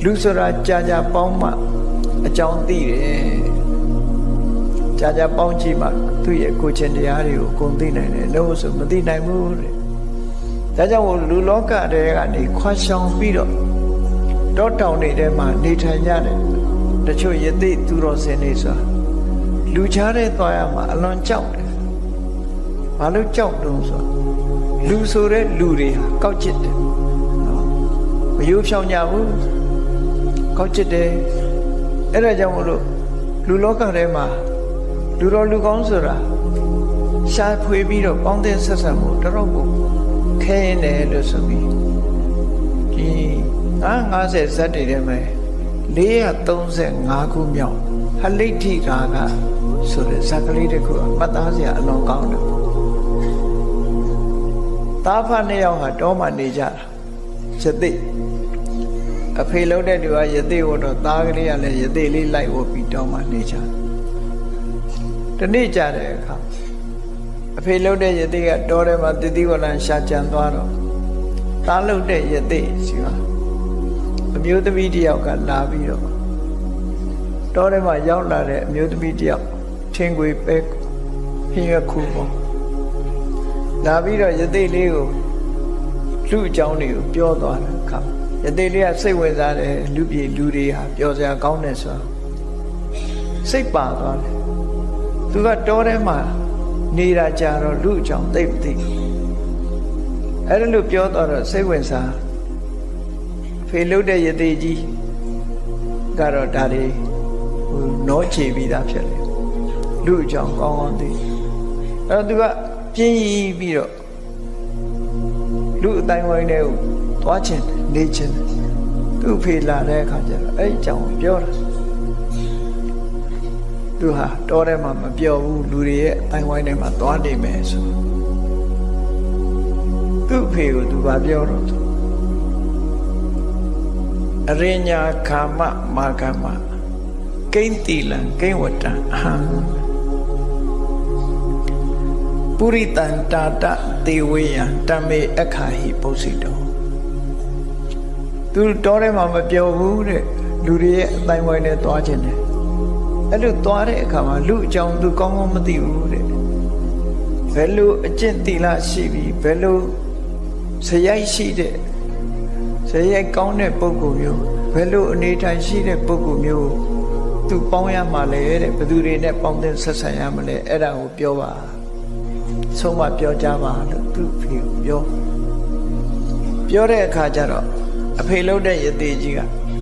လူဆိုတာကြာကြာပေါင်းမှအကြောင်းသိတယ်ကြာကြာပေါင်းကြည့်မှသူ့ရဲ့ကိုယ်ချင်းတရားတွေကိုအကုန်သိနိုင်တယ်လို့ဆိုမသိနိုင်ဘူးတဲ့ဒါကြောင့်လူလောကတွေကနေခွာရှောင်ပြီးတော့တောတောင်တွေထဲမှာနေထိုင်ကြတယ်တချို့ယသိသူတော်စင်နေဆိုတာလူချားတဲ့သွားရမှာအလွန်ကြောက်တယ်ဘာလို့ကြောက်တုံးဆိုလူဆိုတဲ့လူတွေဟာကောက်ကျစ်တယ်နော်မယိုးဖြောင်းကြဘူးကောက်ကျစ်တယ်အဲ့ဒါကြောင့်မလို့လူလောကထဲမှာလူတော်လူကောင်းဆိုတာရှားဖွေပြီးတော့ပေါင်းတဲ့ဆက်ဆံမှုတော်တော်ကိုခဲရင်တယ်လို့ဆိုပြီးဒီ50ဇတ်တွေထဲမှာ435ခုမြောက်ဟလိဋ္ဌိကာကဆိုတဲ့ဇာတ်ကလေးတစ်ခုမှတ်သားစရာအလွန်ကောင်းတယ်သားဖနှစ်ယောက်ဟာတောမှာနေကြတာယသိအဖေလုံးတဲ့သူကယသိဝတ်တော့သားကလေးကလည်းယသိလေးလိုက်ဝတ်ပြီးတောမှာနေကြတနေ့ကြတဲ့အခါအဖေလုံးတဲ့ယသိကတောထဲမှာတတိဝလံရှာကြံသွားတော့သားလုံးတဲ့ယသိစီကအမျိုးသမီးတယောက်ကလာပြီးတော့တောထဲမှာရောက်လာတဲ့အမျိုးသမီးတယောက်ထင်းခွေပဲဟင်းရခုပေါ့လာပြီးတော့ယသိလေးကိုလူအကြောင်းတွေကိုပြောသွားတယ်ခါယသိလေးကစိတ်ဝင်စားတယ်လူပြည်လူတွေဟာပြောစရာကောင်းတယ်ဆိုတော့စိတ်ပါသွားတယ်သူကတောထဲမှာနေတာကြတော့လူအကြောင်းသိမသိအဲ့ဒါလို့ပြောတော့စိတ်ဝင်စားဖေလို့တဲ့ယသိကြီးကတော့ဒါတွေနောချေပြီးသားဖြစ်တယ်လူအကြောင်းကောင်းကောင်းသိအဲ့တော့သူကပြင်းပြီးတော့လူအတိုင်းဝိုင်းတွေကိုသွားချင်နေချင်သူ့ဖေလာတဲ့အခါကျတော့အဲ့အကြောင်းပြောတာသူဟာတောထဲမှာမပြောဘူးလူတွေရဲ့အတိုင်းဝိုင်းထဲမှာသွားနေမယ်ဆိုသူ့ဖေကိုသူကပြောတော့အရိညာခာမမာကမကိဉ္တိလံကိဉ္ဝတံအဟံပုရိတံတာတသေဝေယံတမေအခါဟိပုစိတောသူတောထဲမှာမပြောဘူးတဲ့လူတွေရဲ့အတိုင်းဝိုင်းနဲ့သွားခြင်းတယ်အဲ့လိုသွားတဲ့အခါမှာလူအကြောင်းသူကောင်းကောင်းမသိဘူးတဲ့ဘယ်လိုအကျင့်သီလရှိပြီးဘယ်လိုစရိုက်ရှိတဲ့စရိုက်ကောင်းတဲ့ပုဂ္ဂိုလ်မျိုးဘယ်လိုအနေထိုင်ရှိတဲ့ပုဂ္ဂိုလ်မျိုးသူပေါင်းရမှာလဲတဲ့ဘယ်သူတွေနဲ့ပေါင်းတဲ့ဆက်ဆံရမလဲအဲ့ဒါကိုပြောပါဆုံးမပြောကြပါလို့သူ့ဖေကိုပြောတဲ့အခါကျတော့အဖေလို့တဲ့ယသိကြီးက